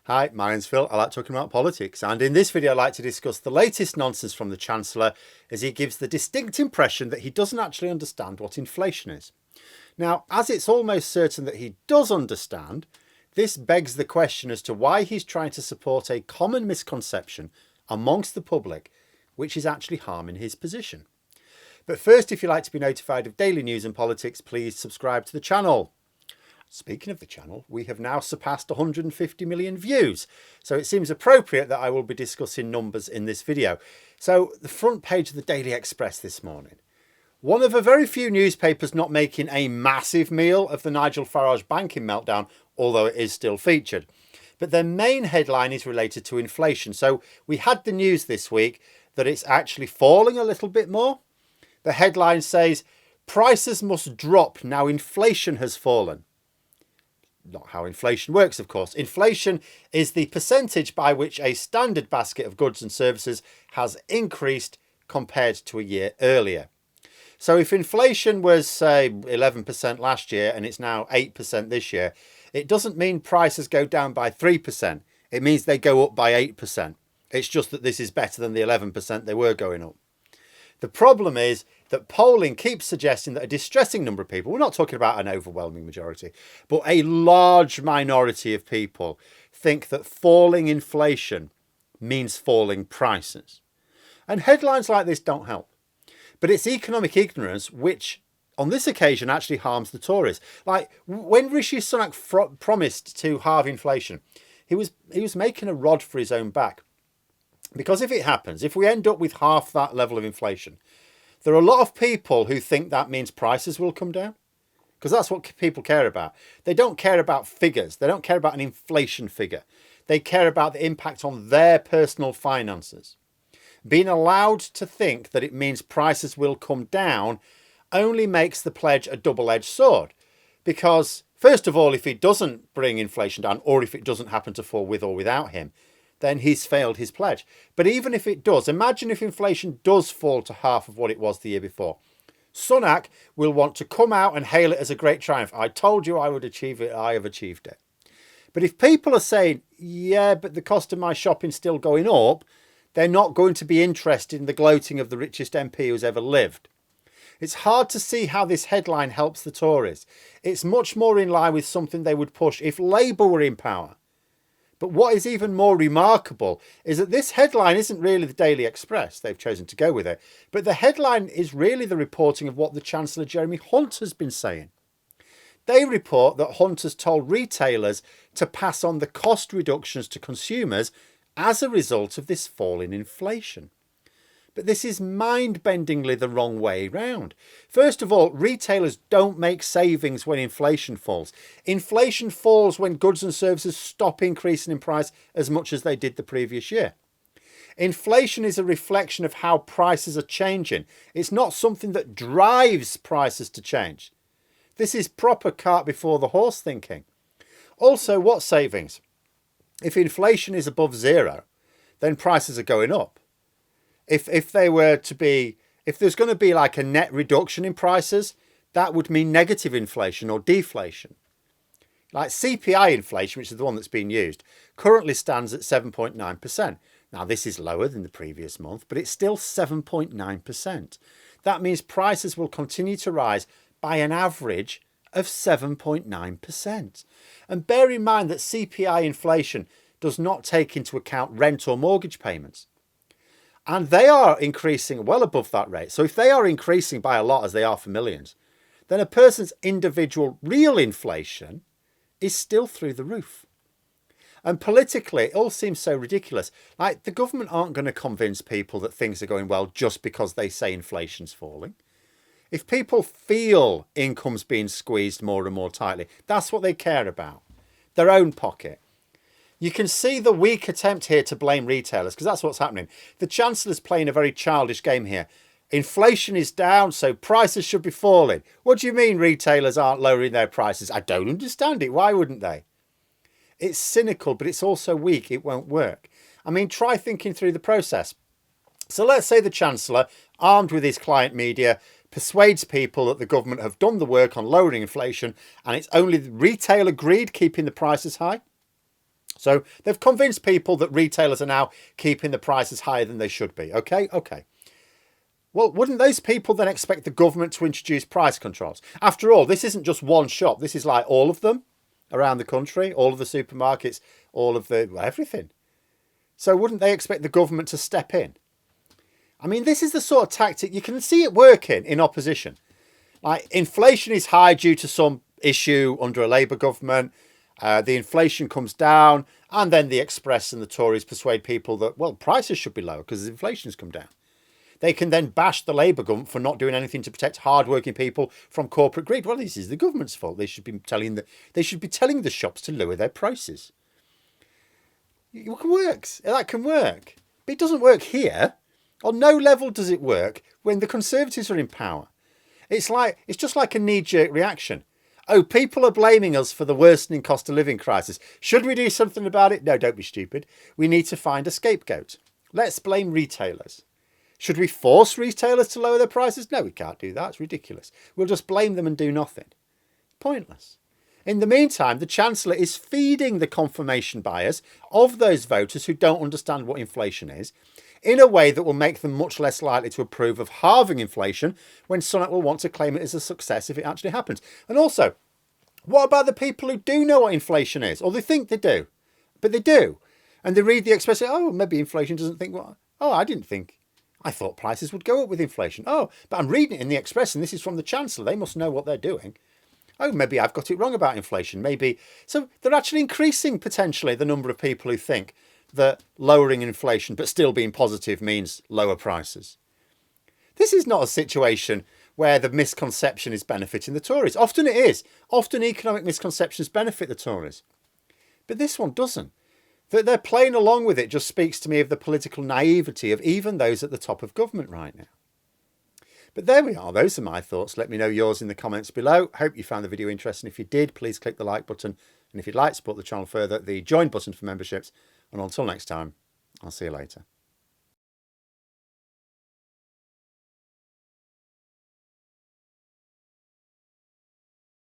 Hi, my name's Phil. I like talking about politics, and in this video I'd like to discuss the latest nonsense from the Chancellor as he gives the distinct impression that he doesn't actually understand what inflation is. Now, as it's almost certain that he does understand, this begs the question as to why he's trying to support a common misconception amongst the public, which is actually harming his position. But first, if you'd like to be notified of daily news and politics, please subscribe to the channel. Speaking of the channel, we have now surpassed 150 million views, so it seems appropriate that I will be discussing numbers in this video. So, the front page of the Daily Express this morning. One of a very few newspapers not making a massive meal of the Nigel Farage banking meltdown, although it is still featured. But their main headline is related to inflation. So, we had the news this week that it's actually falling a little bit more. The headline says, "Prices must drop now inflation has fallen." Not how inflation works, of course. Inflation is the percentage by which a standard basket of goods and services has increased compared to a year earlier. So if inflation was, say, 11% last year and it's now 8% this year, it doesn't mean prices go down by 3%. It means they go up by 8%. It's just that this is better than the 11% they were going up. The problem is that polling keeps suggesting that a distressing number of people, we're not talking about an overwhelming majority, but a large minority of people think that falling inflation means falling prices. And headlines like this don't help. But it's economic ignorance which, on this occasion, actually harms the Tories. Like when Rishi Sunak promised to halve inflation, he was making a rod for his own back. Because if it happens, if we end up with half that level of inflation, there are a lot of people who think that means prices will come down. Because that's what people care about. They don't care about figures. They don't care about an inflation figure. They care about the impact on their personal finances. Being allowed to think that it means prices will come down only makes the pledge a double-edged sword. Because, first of all, if it doesn't bring inflation down, or if it doesn't happen to fall with or without him, then he's failed his pledge. But even if it does, imagine if inflation does fall to half of what it was the year before. Sunak will want to come out and hail it as a great triumph. I told you I would achieve it. I have achieved it. But if people are saying, yeah, but the cost of my shopping's still going up, they're not going to be interested in the gloating of the richest MP who's ever lived. It's hard to see how this headline helps the Tories. It's much more in line with something they would push if Labour were in power. But what is even more remarkable is that this headline isn't really the Daily Express. They've chosen to go with it. But the headline is really the reporting of what the Chancellor Jeremy Hunt has been saying. They report that Hunt has told retailers to pass on the cost reductions to consumers as a result of this fall in inflation. But this is mind-bendingly the wrong way round. First of all, retailers don't make savings when inflation falls. Inflation falls when goods and services stop increasing in price as much as they did the previous year. Inflation is a reflection of how prices are changing. It's not something that drives prices to change. This is proper cart before the horse thinking. Also, what savings? If inflation is above zero, then prices are going up. If there's going to be like a net reduction in prices, that would mean negative inflation or deflation. Like CPI inflation, which is the one that's being used, currently stands at 7.9%. Now, this is lower than the previous month, but it's still 7.9%. That means prices will continue to rise by an average of 7.9%. And bear in mind that CPI inflation does not take into account rent or mortgage payments. And they are increasing well above that rate. So if they are increasing by a lot, as they are for millions, then a person's individual real inflation is still through the roof. And politically, it all seems so ridiculous. Like the government aren't going to convince people that things are going well just because they say inflation's falling. If people feel income's being squeezed more and more tightly, that's what they care about. Their own pocket. You can see the weak attempt here to blame retailers because that's what's happening. The Chancellor's playing a very childish game here. Inflation is down, so prices should be falling. What do you mean retailers aren't lowering their prices? I don't understand it. Why wouldn't they? It's cynical, but it's also weak. It won't work. I mean, try thinking through the process. So let's say the Chancellor, armed with his client media, persuades people that the government have done the work on lowering inflation and it's only retail greed keeping the prices high. So they've convinced people that retailers are now keeping the prices higher than they should be. Okay. Well, wouldn't those people then expect the government to introduce price controls? After all, this isn't just one shop. This is like all of them around the country, all of the supermarkets, all of the everything. So wouldn't they expect the government to step in? I mean, this is the sort of tactic you can see it working in opposition. Like, inflation is high due to some issue under a Labour government. The inflation comes down, and then the Express and the Tories persuade people that, well, prices should be lower because inflation has come down. They can then bash the Labour government for not doing anything to protect hardworking people from corporate greed. Well, this is the government's fault. They should be telling the shops to lower their prices. It works. That can work. But it doesn't work here. On no level does it work when the Conservatives are in power. It's just like a knee-jerk reaction. Oh, people are blaming us for the worsening cost of living crisis. Should we do something about it? No, don't be stupid. We need to find a scapegoat. Let's blame retailers. Should we force retailers to lower their prices? No, we can't do that. It's ridiculous. We'll just blame them and do nothing. Pointless. In the meantime, the Chancellor is feeding the confirmation bias of those voters who don't understand what inflation is in a way that will make them much less likely to approve of halving inflation when Sunak will want to claim it as a success if it actually happens. And also, what about the people who do know what inflation is? Or they think they do, but they do. And they read the Express and say, oh, maybe inflation doesn't think what... Oh, I didn't think. I thought prices would go up with inflation. Oh, but I'm reading it in the Express and this is from the Chancellor. They must know what they're doing. Oh, maybe I've got it wrong about inflation. Maybe. So they're actually increasing potentially the number of people who think that lowering inflation but still being positive means lower prices. This is not a situation where the misconception is benefiting the Tories. Often it is. Often economic misconceptions benefit the Tories. But this one doesn't. That they're playing along with it just speaks to me of the political naivety of even those at the top of government right now. But there we are. Those are my thoughts. Let me know yours in the comments below. Hope you found the video interesting. If you did, please click the like button. And if you'd like to support the channel further, the join button for memberships. And until next time, I'll see you later.